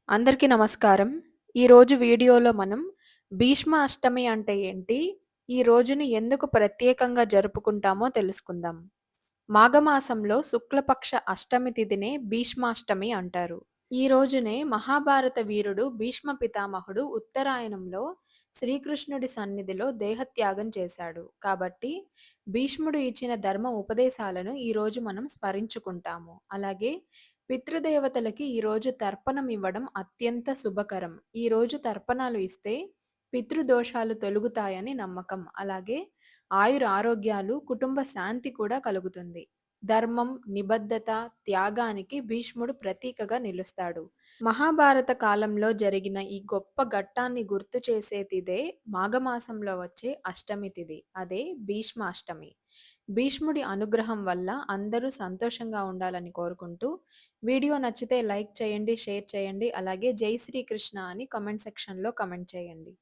అందరికీ నమస్కారం. ఈరోజు వీడియోలో మనం భీష్మ అష్టమి అంటే ఏంటి? ఈ రోజుని ఎందుకు ప్రత్యేకంగా జరుపుకుంటామో తెలుసుకుందాం. మాఘమాసంలో శుక్లపక్ష అష్టమి తిథినే భీష్మాష్టమి అంటారు. ఈ రోజునే మహాభారత వీరుడు భీష్మ పితామహుడు ఉత్తరాయణంలో శ్రీకృష్ణుడి సన్నిధిలో దేహత్యాగం చేశాడు. కాబట్టి భీష్ముడు ఇచ్చిన ధర్మ ఉపదేశాలను ఈరోజు మనం స్మరించుకుంటాము. అలాగే పితృదేవతలకి ఈరోజు తర్పణం ఇవ్వడం అత్యంత శుభకరం. ఈరోజు తర్పణాలు ఇస్తే పితృదోషాలు తొలగుతాయని నమ్మకం. అలాగే ఆయురారోగ్యాలు, కుటుంబ శాంతి కూడా కలుగుతుంది. ధర్మం, నిబద్ధత, త్యాగానికి భీష్ముడు ప్రతీకగా నిలుస్తాడు. మహాభారత కాలంలో జరిగిన ఈ గొప్ప ఘట్టాన్ని గుర్తు చేసే తిథే మాఘమాసంలో వచ్చే అష్టమి తిథి. అదే భీష్మాష్టమి. భీష్ముడి అనుగ్రహం వల్ల అందరూ సంతోషంగా ఉండాలని కోరుకుంటూ, వీడియో నచ్చితే లైక్ చేయండి, షేర్ చేయండి. అలాగే జై శ్రీకృష్ణ అని కామెంట్ సెక్షన్‌లో కామెంట్ చేయండి.